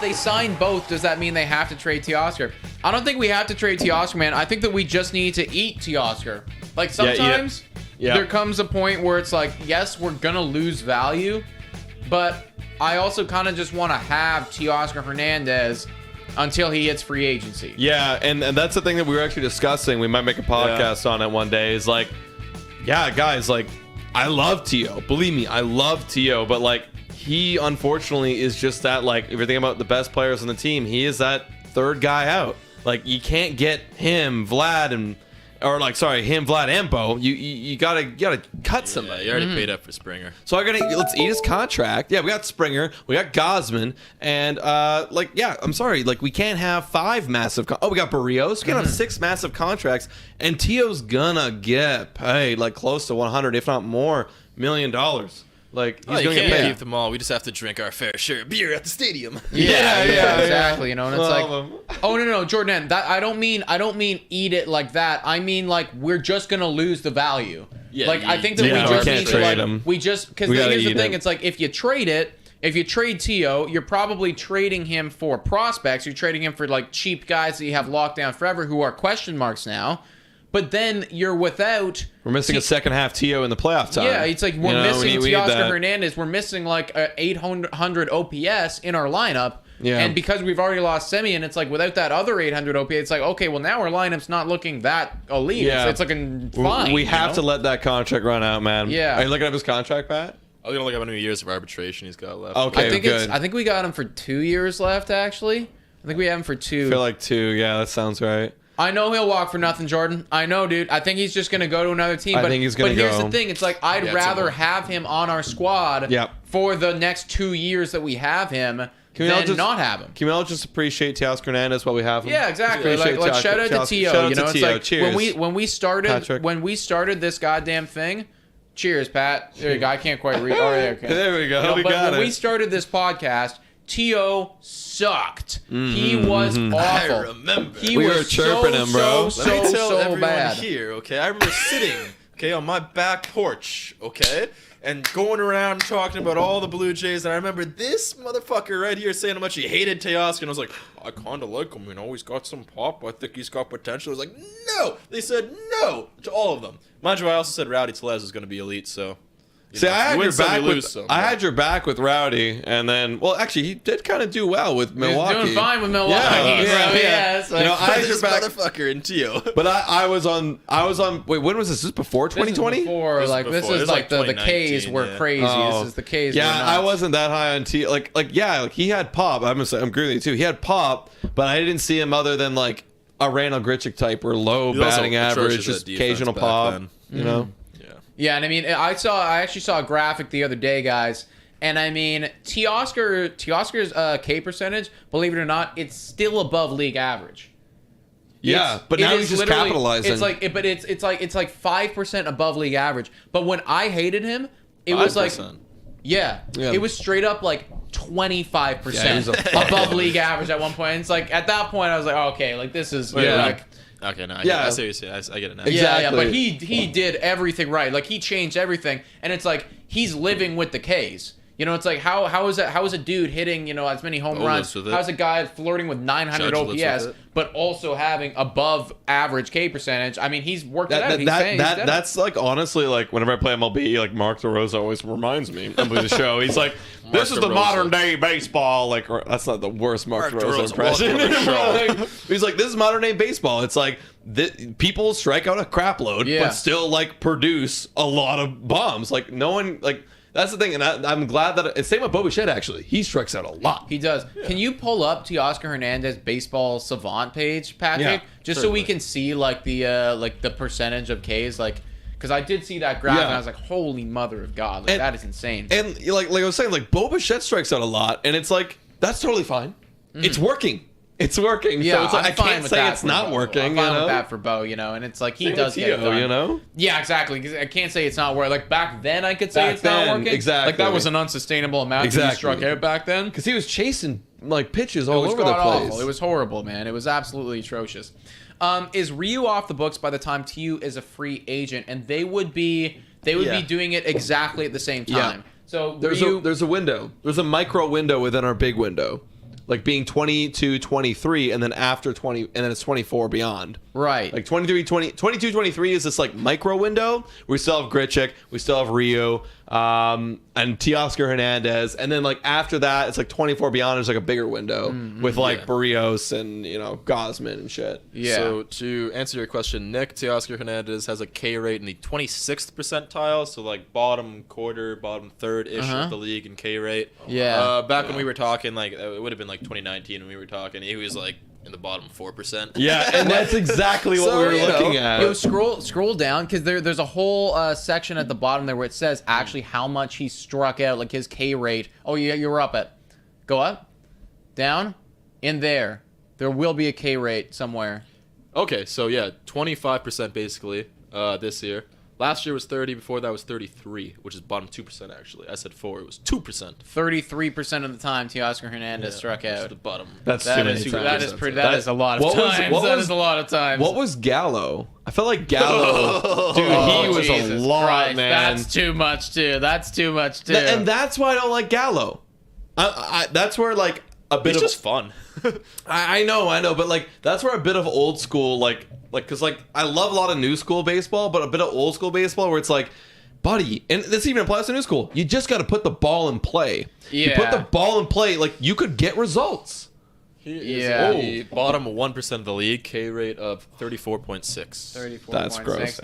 they sign both, does that mean they have to trade Teoscar? I don't think we have to trade Teoscar, man. I think that we just need to eat Teoscar. Like, sometimes there comes a point where it's like, yes, we're going to lose value, but I also kind of just want to have Teoscar Hernandez until he hits free agency. Yeah, and that's the thing that we were actually discussing. We might make a podcast on it one day. Is like, yeah, guys, like, I love Teo. Believe me, I love Teo, but like, he unfortunately is just that, like, if you're thinking about the best players on the team, he is that third guy out. Like, you can't get him, Vlad, and Bo. You gotta cut somebody. You already paid up for Springer. So let's eat his contract. Yeah, we got Springer, we got Gosman, and I'm sorry, like, we can't have 5 massive. We got Barrios. We can't have 6 massive contracts, and Teo's gonna get paid like close to 100, if not more, $1 million. Like, he's you gonna can't get paid. keep them all. We just have to drink our fair share of beer at the stadium. Yeah, exactly. You know, and it's like, oh no, Jordan, that I don't mean eat it like that. I mean, like, we're just gonna lose the value. Yeah, like, I think that we just need to, like, him. We just, because here's the thing, it's like, if you trade Teo, you're probably trading him for prospects. You're trading him for, like, cheap guys that you have locked down forever who are question marks now. But then you're without... We're missing a second half Teo in the playoff time. Yeah, it's like we're missing Teoscar Hernandez. We're missing like a 800 OPS in our lineup. Yeah. And because we've already lost Semien, it's like without that other 800 OPS, it's like, okay, well, now our lineup's not looking that elite. Yeah. It's looking fine. We have to let that contract run out, man. Yeah. Are you looking up his contract, Pat? I was going to look up how many years of arbitration he's got left. Okay, good. I think we got him for 2 years left, actually. I think we have him for 2. I feel like 2. Yeah, that sounds right. I know he'll walk for nothing, Jordan. I know, dude. I think he's just going to go to another team. I think he's going to go. But here's the thing. It's like, I'd rather have him on our squad for the next 2 years that we have him than not have him. Can we all just appreciate Teoscar Hernandez while we have him? Yeah, exactly. Like shout out to Teo. You know, it's like, cheers. when we started this goddamn thing, cheers, Pat. There you go. I can't quite read. Oh, yeah, okay. There we go. You know, but when we started this podcast, Teo sucked. He was awful. I remember. We were chirping him, bro. Let me tell everyone bad. here, okay? I remember sitting, on my back porch, okay? And going around talking about all the Blue Jays, and I remember this motherfucker right here saying how much he hated Teoscar, and I was like, I kind of like him, he's got some pop, I think he's got potential. I was like, no! They said no to all of them. Mind you, I also said Rowdy Tellez is going to be elite, so... See, I had your back with Rowdy, and then, well, actually, he did kind of do well with Milwaukee. He's doing fine with Milwaukee. Yeah. Like, I had your back, motherfucker, in Teo. But I was on. Wait, when was this? This was before 2020. This is like the K's were crazy. This is the K's. Yeah, I wasn't that high on Teo. Like he had pop. I'm agreeing with you too. He had pop, but I didn't see him other than like a Randall Grichuk type or low batting average, just occasional pop. You know. Yeah, and I mean, I actually saw a graphic the other day, guys, and I mean, Teoscar's K percentage, believe it or not, it's still above league average. Yeah, but now he's just capitalizing. It's like 5% above league average. But when I hated him, it was like, it was straight up like 25% above league average at one point. And it's like at that point, I was like, oh, okay, like this is like. Okay, no, I get it now. Exactly. Yeah, but he did everything right. Like, he changed everything, and it's like he's living with the K's. You know, it's like how is a dude hitting, you know, as many home runs? How's a guy flirting with 900 OPS, but also having above average K percentage? I mean, he's worked it out. That's like, honestly, like whenever I play MLB, like Mark DeRosa always reminds me of the show. He's like, this is the modern day baseball. Like, that's not the worst Mark DeRosa impression. He's like, this is modern day baseball. It's like people strike out a crap load, but still like produce a lot of bombs. Like, no one like. That's the thing, and I'm glad that it's same with Bichette. Actually, he strikes out a lot. He does. Yeah. Can you pull up Teoscar Hernandez baseball savant page, Patrick, just so we can see like the percentage of Ks, like, because I did see that graph and I was like, holy mother of God, like, that is insane. And like I was saying, like Bichette strikes out a lot, and it's like that's totally fine. It's working. It's working. Yeah, so it's like, I can't say it's not working. I'm fine with that for Bo, you know, and it's like he does get it done. You know? Yeah, exactly. Because I can't say it's not working. Like back then, I could say it's not working. Exactly. Like that was an unsustainable amount he struck out back then. Because he was chasing like pitches all over the place. Awful. It was horrible, man. It was absolutely atrocious. Is Ryu off the books by the time TU is a free agent? And they would be doing it exactly at the same time. Yeah. So there's a window. There's a micro window within our big window. like being 22, 23, and then after 20, and then it's 24 beyond. Right. Like 23, 22, 23 is this like micro window. We still have Grichuk, we still have Rio, and Teoscar Hernandez, and then like after that, it's like 24 beyond is like a bigger window with like Barrios and Gosman and shit. Yeah. So to answer your question, Nick, Teoscar Hernandez has a K rate in the 26th percentile, so like bottom quarter, bottom third ish of the league in K rate. Yeah. Back when we were talking, like it would have been like 2019 when we were talking, he was like in the bottom 4%. Yeah, and that's exactly what we were looking at. Yo, scroll down, because there's a whole section at the bottom there where it says actually how much he struck out, like his K rate. Oh, yeah, you were up at. Go up, down, in there. There will be a K rate somewhere. Okay, so yeah, 25% basically this year. Last year was 30. Before that was 33, which is bottom 2% actually. I said 4. It was 2%. 33% of the time, Teoscar Hernandez struck out. The bottom. That's That is a lot of times. That is a lot of times. What was Gallo? I felt like Gallo, dude, he was Jesus a lot, Christ. man. That's too much too. And that's why I don't like Gallo. That's where like a bit It's of just fun. I know, but like that's where a bit of old school like because like I love a lot of new school baseball, but a bit of old school baseball where it's like, buddy, and this even applies to new school. You just got to put the ball in play. Yeah. You put the ball in play, like you could get results. Yeah. The bottom 1% of the league, K rate of 34.6. 34.6. That's gross.